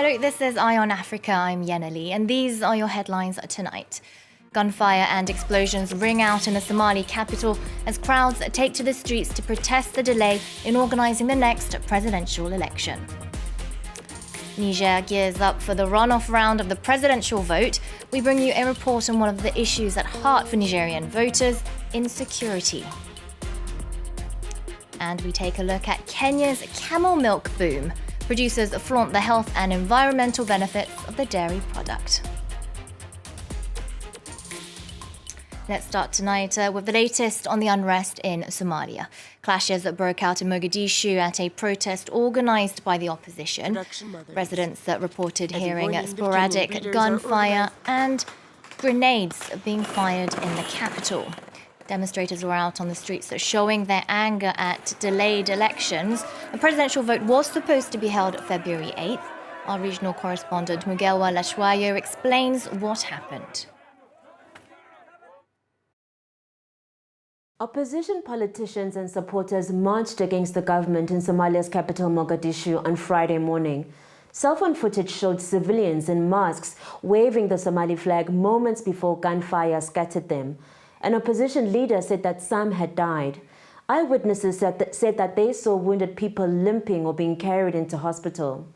Hello, this is Eye on Africa. I'm Yena Lee, and these are your headlines tonight. Gunfire and explosions ring out in the Somali capital as crowds take to the streets to protest the delay in organising the next presidential election. Niger gears up for the runoff round of the presidential vote. We bring you a report on one of the issues at heart for Nigerian voters, insecurity. And we take a look at Kenya's camel milk boom. Producers flaunt the health and environmental benefits of the dairy product. Let's start tonight with the latest on the unrest in Somalia. Clashes that broke out in Mogadishu at a protest organised by the opposition. Residents that reported hearing sporadic gunfire and grenades being fired in the capital. Demonstrators were out on the streets showing their anger at delayed elections. The presidential vote was supposed to be held February 8th. Our regional correspondent Mukelwa Hlatshwayo explains what happened. Opposition politicians and supporters marched against the government in Somalia's capital Mogadishu on Friday morning. Cell phone footage showed civilians in masks waving the Somali flag moments before gunfire scattered them. An opposition leader said that some had died. Eyewitnesses said that they saw wounded people limping or being carried into hospital.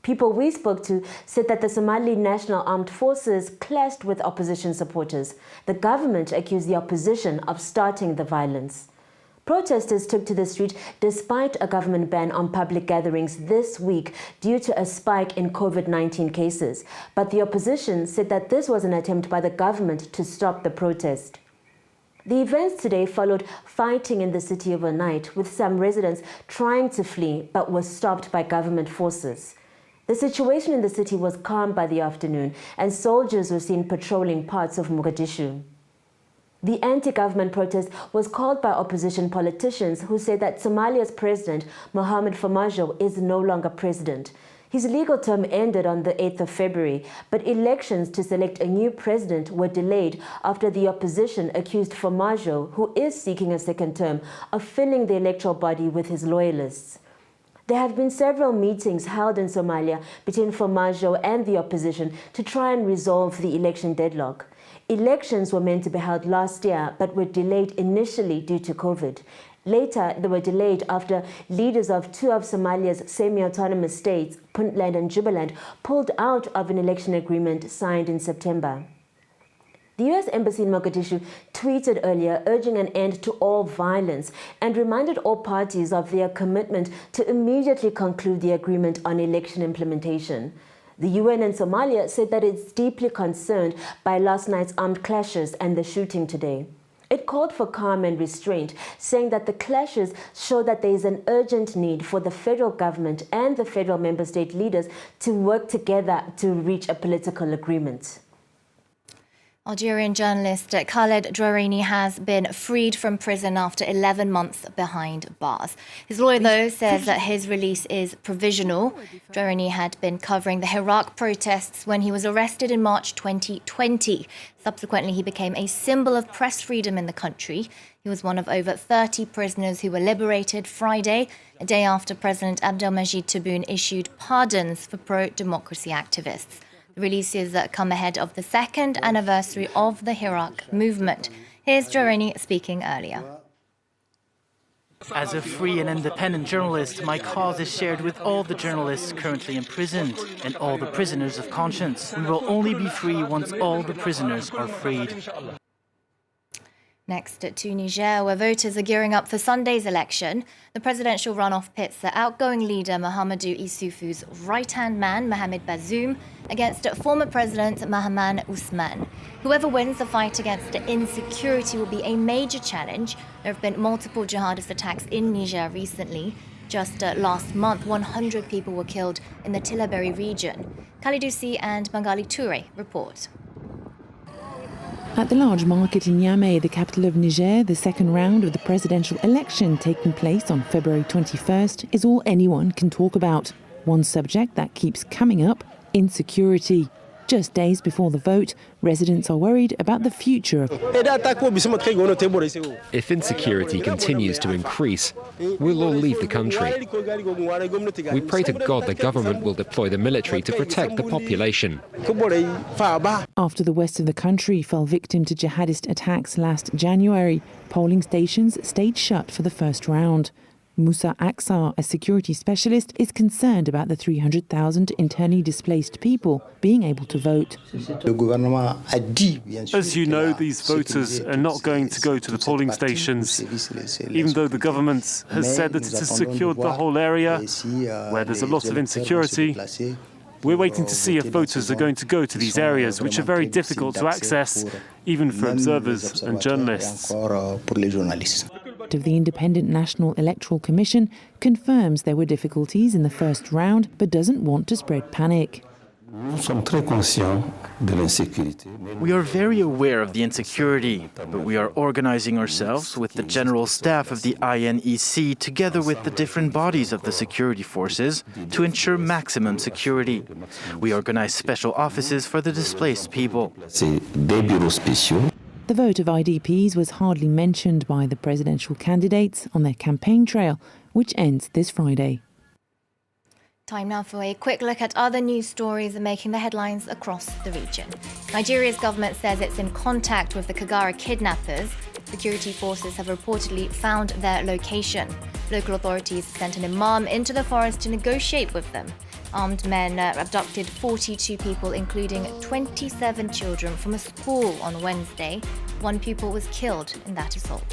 People we spoke to said that the Somali National Armed Forces clashed with opposition supporters. The government accused the opposition of starting the violence. Protesters took to the street despite a government ban on public gatherings this week due to a spike in COVID-19 cases. But the opposition said that this was an attempt by the government to stop the protest. The events today followed fighting in the city overnight, with some residents trying to flee but were stopped by government forces. The situation in the city was calm by the afternoon, and soldiers were seen patrolling parts of Mogadishu. The anti-government protest was called by opposition politicians who said that Somalia's president, Mohamed, is no longer president. His legal term ended on the 8th of February, but elections to select a new president were delayed after the opposition accused Formaggio, who is seeking a second term, of filling the electoral body with his loyalists. There have been several meetings held in Somalia between Formaggio and the opposition to try and resolve the election deadlock. Elections were meant to be held last year, but were delayed initially due to COVID. Later, they were delayed after leaders of two of Somalia's semi-autonomous states, Puntland and Jubaland, pulled out of an election agreement signed in September. The U.S. Embassy in Mogadishu tweeted earlier urging an end to all violence and reminded all parties of their commitment to immediately conclude the agreement on election implementation. The UN and Somalia said that it's deeply concerned by last night's armed clashes and the shooting today. It called for calm and restraint, saying that the clashes show that there is an urgent need for the federal government and the federal member state leaders to work together to reach a political agreement. Algerian journalist Khaled Drouerini has been freed from prison after 11 months behind bars. His lawyer, though, says that his release is provisional. Drouerini had been covering the Iraq protests when he was arrested in March 2020. Subsequently, he became a symbol of press freedom in the country. He was one of over 30 prisoners who were liberated Friday, a day after President Abdelmajid Tebboune issued pardons for pro-democracy activists. The releases come ahead of the second anniversary of the Iraq movement. Here's Drouerini speaking earlier. As a free and independent journalist, my cause is shared with all the journalists currently imprisoned and all the prisoners of conscience. We will only be free once all the prisoners are freed. Next to Niger, where voters are gearing up for Sunday's election, the presidential runoff pits the outgoing leader Mahamadou Issoufou's right-hand man, Mohamed Bazoum, against former President Mahamane Ousmane. Whoever wins the fight against insecurity will be a major challenge. There have been multiple jihadist attacks in Niger recently. Just last month, 100 people were killed in the Tillaberi region. Khalidousi and Bangali Toure report. At the large market in Niamey, the capital of Niger, the second round of the presidential election taking place on February 21st is all anyone can talk about. One subject that keeps coming up, insecurity. Just days before the vote, residents are worried about the future of. If insecurity continues to increase, we'll all leave the country. We pray to God the government will deploy the military to protect the population. After the west of the country fell victim to jihadist attacks last January, polling stations stayed shut for the first round. Musa Aksar, a security specialist, is concerned about the 300,000 internally displaced people being able to vote. As you know, these voters are not going to go to the polling stations, even though the government has said that it has secured the whole area, where there's a lot of insecurity. We're waiting to see if voters are going to go to these areas, which are very difficult to access, even for observers and journalists. Of the Independent National Electoral Commission confirms there were difficulties in the first round, but doesn't want to spread panic. We are very aware of the insecurity, but we are organizing ourselves with the general staff of the INEC together with the different bodies of the security forces to ensure maximum security. We organize special offices for the displaced people. The vote of IDPs was hardly mentioned by the presidential candidates on their campaign trail, which ends this Friday. Time now for a quick look at other news stories making the headlines across the region. Nigeria's government says it's in contact with the Kagara kidnappers. Security forces have reportedly found their location. Local authorities sent an imam into the forest to negotiate with them. Armed men abducted 42 people, including 27 children, from a school on Wednesday. One pupil was killed in that assault.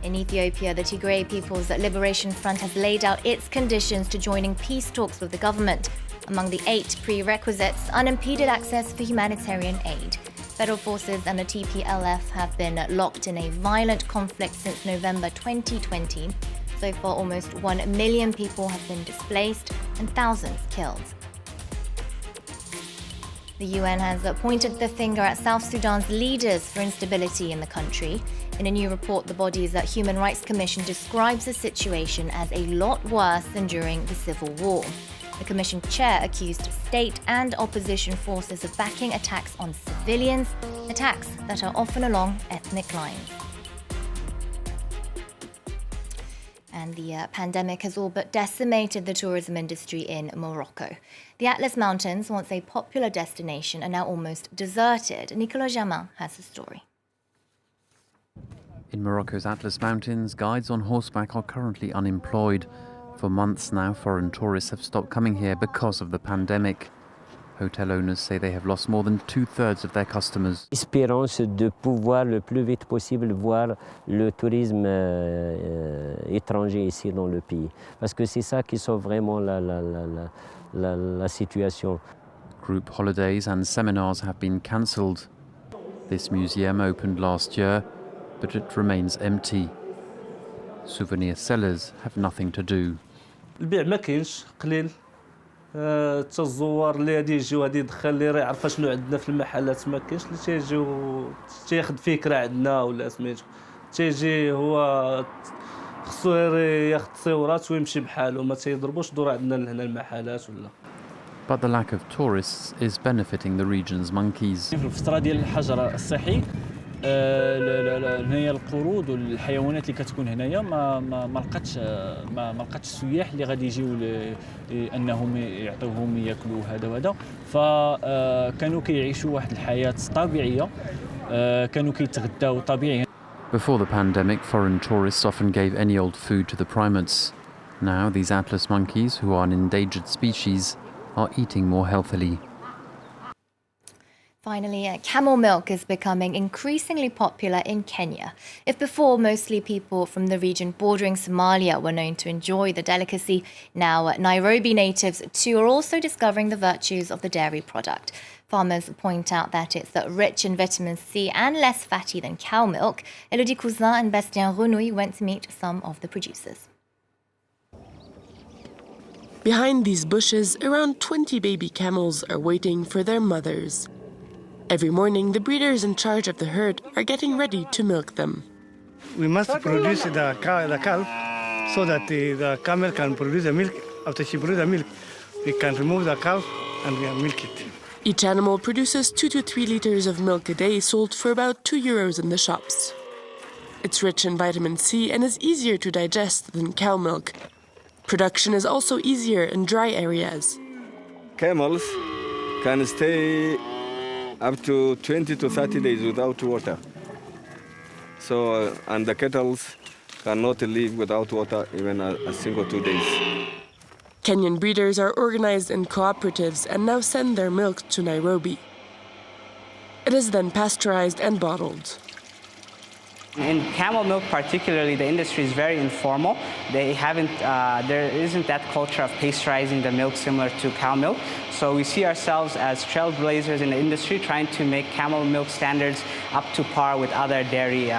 In Ethiopia, the Tigray People's Liberation Front has laid out its conditions to joining peace talks with the government. Among the 8 prerequisites, unimpeded access for humanitarian aid. Federal forces and the TPLF have been locked in a violent conflict since November 2020. So far, almost 1 million people have been displaced and thousands killed. The UN has pointed the finger at South Sudan's leaders for instability in the country. In a new report, the body's Human Rights Commission describes the situation as a lot worse than during the civil war. The Commission chair accused state and opposition forces of backing attacks on civilians, attacks that are often along ethnic lines. And the pandemic has all but decimated the tourism industry in Morocco. The Atlas Mountains, once a popular destination, are now almost deserted. Nicolas Jamin has the story. In Morocco's Atlas Mountains, guides on horseback are currently unemployed. For months now, foreign tourists have stopped coming here because of the pandemic. Hotel owners say they have lost more than 2/3 of their customers. Espérance de pouvoir le plus vite possible voir le tourisme étranger ici dans le pays. Parce que c'est ça qui sauve vraiment la situation. Group holidays and seminars have been cancelled. This museum opened last year, but it remains empty. Souvenir sellers have nothing to do. البيع ما كاينش قليل. حتى الزوار اللي غادي يجيو غادي يدخل اللي راه يعرف شنو عندنا في المحلات ما كاينش اللي تيجيو تياخذ فكره عندنا ولا سميتو تيجي هو خصو ياخذ تصويرات ويمشي بحاله ما تيضربوش دور عندنا لهنا المحلات ولا. But the lack of tourists is benefiting the region's monkeys. في الفتره ديال الحجر الصحي هنايا القرود والحيوانات اللي كتكون هنايا ما لقاتش السياح اللي غادي يجيو انهم يعطيوهم ياكلوا هذا وهذا فكانوا كيعيشوا واحد الحياه طبيعيه كانوا كيتغداو طبيعي. Before the pandemic, foreign tourists often gave any old food to the primates. Now these Atlas monkeys, who are an endangered species, are eating more healthily. Finally, camel milk is becoming increasingly popular in Kenya. If before mostly people from the region bordering Somalia were known to enjoy the delicacy, now Nairobi natives too are also discovering the virtues of the dairy product. Farmers point out that it's rich in vitamin C and less fatty than cow milk. Elodie Cousin and Bastien Renouille went to meet some of the producers. Behind these bushes, around 20 baby camels are waiting for their mothers. Every morning, the breeders in charge of the herd are getting ready to milk them. We must produce the calf so that the camel can produce the milk. After she produces the milk, we can remove the calf and we milk it. Each animal produces 2 to 3 liters of milk a day, sold for about €2 in the shops. It's rich in vitamin C and is easier to digest than cow milk. Production is also easier in dry areas. Camels can stay up to 20 to 30 days without water. So, and the cattle cannot live without water even a single 2 days. Kenyan breeders are organized in cooperatives and now send their milk to Nairobi. It is then pasteurized and bottled. In camel milk particularly, the industry is very informal. There isn't that culture of pasteurizing the milk similar to cow milk. So we see ourselves as trailblazers in the industry, trying to make camel milk standards up to par with other dairy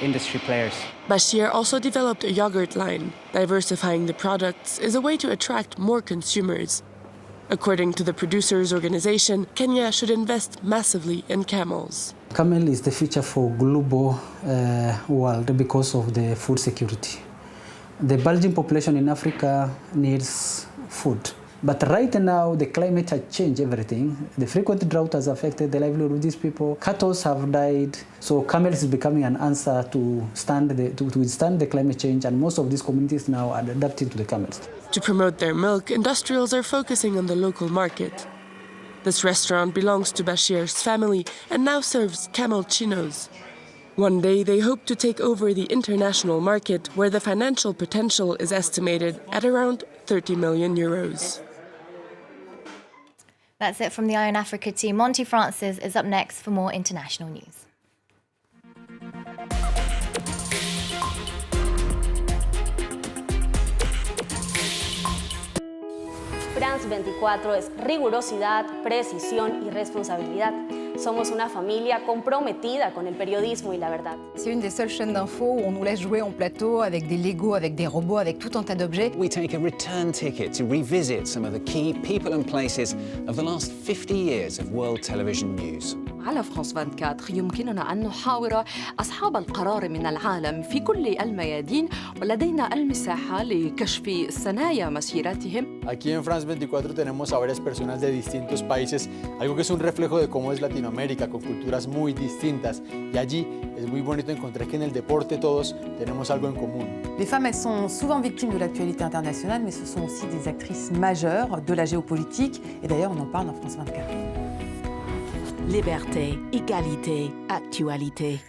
industry players. Bashir also developed a yogurt line. Diversifying the products is a way to attract more consumers. According to the producers' organization, Kenya should invest massively in camels. Camel is the future for global world because of the food security. The bulging population in Africa needs food. But right now, the climate has changed everything. The frequent drought has affected the livelihood of these people. Cattle have died. So camels is becoming an answer to withstand the climate change. And most of these communities now are adapting to the camels. To promote their milk, industrials are focusing on the local market. This restaurant belongs to Bashir's family and now serves camel chinos. One day, they hope to take over the international market, where the financial potential is estimated at around €30 million. That's it from the Iron Africa team. Monty Francis is up next for more international news. France 24 es rigurosidad, precisión y responsabilidad. Somos una familia comprometida con el periodismo y la verdad. C'est une des seules chaînes d'infos où on nous laisse jouer en plateau avec des Legos, avec des robots, avec tout un tas d'objets. We take a return ticket to revisit some of the key people and places of the last 50 years of world television news. على فرانس 24 يمكننا أن نحاور أصحاب القرار من العالم في كل الميادين ولدينا المساحة لكشف ثنايا مسيرتهم. Aquí en France 24 tenemos a varias personas de distintos países, algo que es un reflejo de cómo es Latinoamérica, con culturas muy distintas. Y allí es muy bonito encontrar que en el deporte todos tenemos algo en común. Les femmes, elles sont souvent victimes de l'actualité internationale, mais ce sont aussi des actrices majeures de la géopolitique. Et d'ailleurs, on en parle dans France 24. Liberté, égalité, actualité.